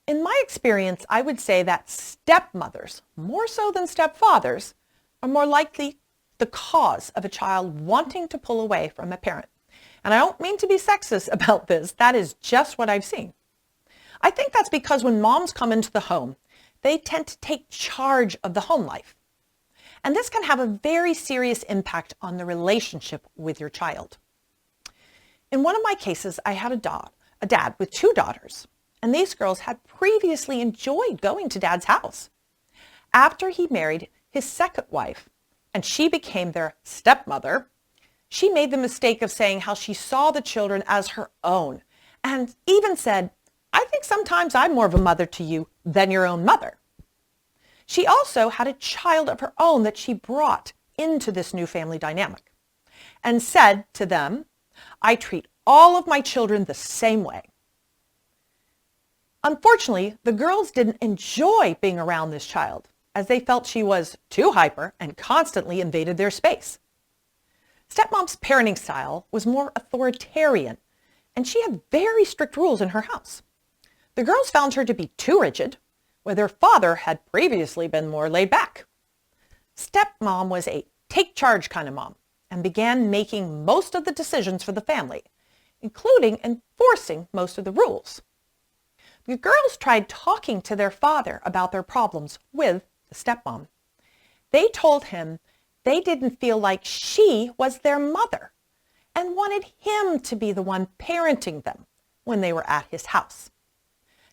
In my experience, I would say that stepmothers, more so than stepfathers, are more likely the cause of a child wanting to pull away from a parent. And I don't mean to be sexist about this. That is just what I've seen. I think that's because when moms come into the home, they tend to take charge of the home life. And this can have a very serious impact on the relationship with your child. In one of my cases, I had a dad with two daughters, and these girls had previously enjoyed going to dad's house. After he married his second wife, and she became their stepmother, she made the mistake of saying how she saw the children as her own, and even said, "I think sometimes I'm more of a mother to you than your own mother." She also had a child of her own that she brought into this new family dynamic and said to them, "I treat all of my children the same way." Unfortunately, the girls didn't enjoy being around this child as they felt she was too hyper and constantly invaded their space. Stepmom's parenting style was more authoritarian, and she had very strict rules in her house. The girls found her to be too rigid, where their father had previously been more laid back. Stepmom was a take charge kind of mom and began making most of the decisions for the family, including enforcing most of the rules. The girls tried talking to their father about their problems with the stepmom. They told him they didn't feel like she was their mother and wanted him to be the one parenting them when they were at his house.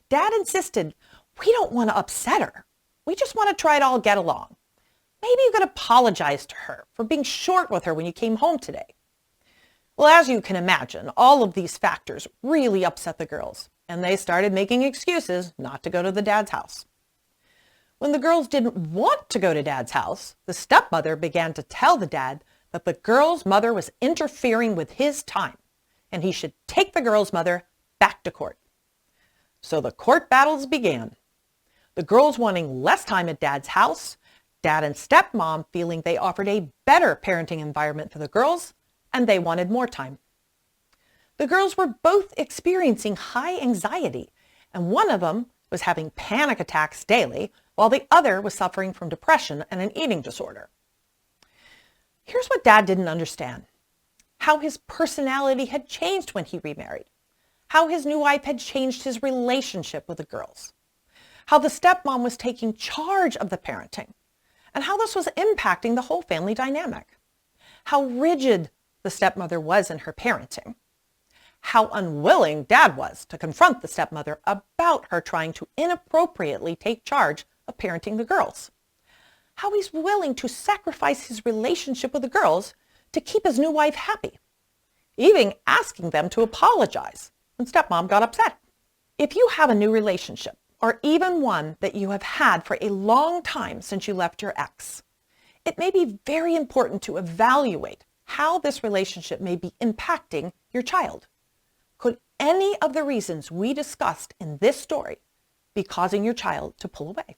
Dad insisted, "We don't want to upset her. We just want to try to all get along. Maybe you could apologize to her for being short with her when you came home today." Well, as you can imagine, all of these factors really upset the girls, and they started making excuses not to go to the dad's house. When the girls didn't want to go to dad's house, the stepmother began to tell the dad that the girl's mother was interfering with his time, and he should take the girl's mother back to court. So the court battles began. The girls wanting less time at dad's house, dad and stepmom feeling they offered a better parenting environment for the girls, and they wanted more time. The girls were both experiencing high anxiety, and one of them was having panic attacks daily, while the other was suffering from depression and an eating disorder. Here's what Dad didn't understand: how his personality had changed when he remarried, how his new wife had changed his relationship with the girls, how the stepmom was taking charge of the parenting, and how this was impacting the whole family dynamic, how rigid the stepmother was in her parenting, how unwilling Dad was to confront the stepmother about her trying to inappropriately take charge of parenting the girls, how he's willing to sacrifice his relationship with the girls to keep his new wife happy, even asking them to apologize when stepmom got upset. If you have a new relationship, or even one that you have had for a long time since you left your ex, it may be very important to evaluate how this relationship may be impacting your child. Could any of the reasons we discussed in this story be causing your child to pull away?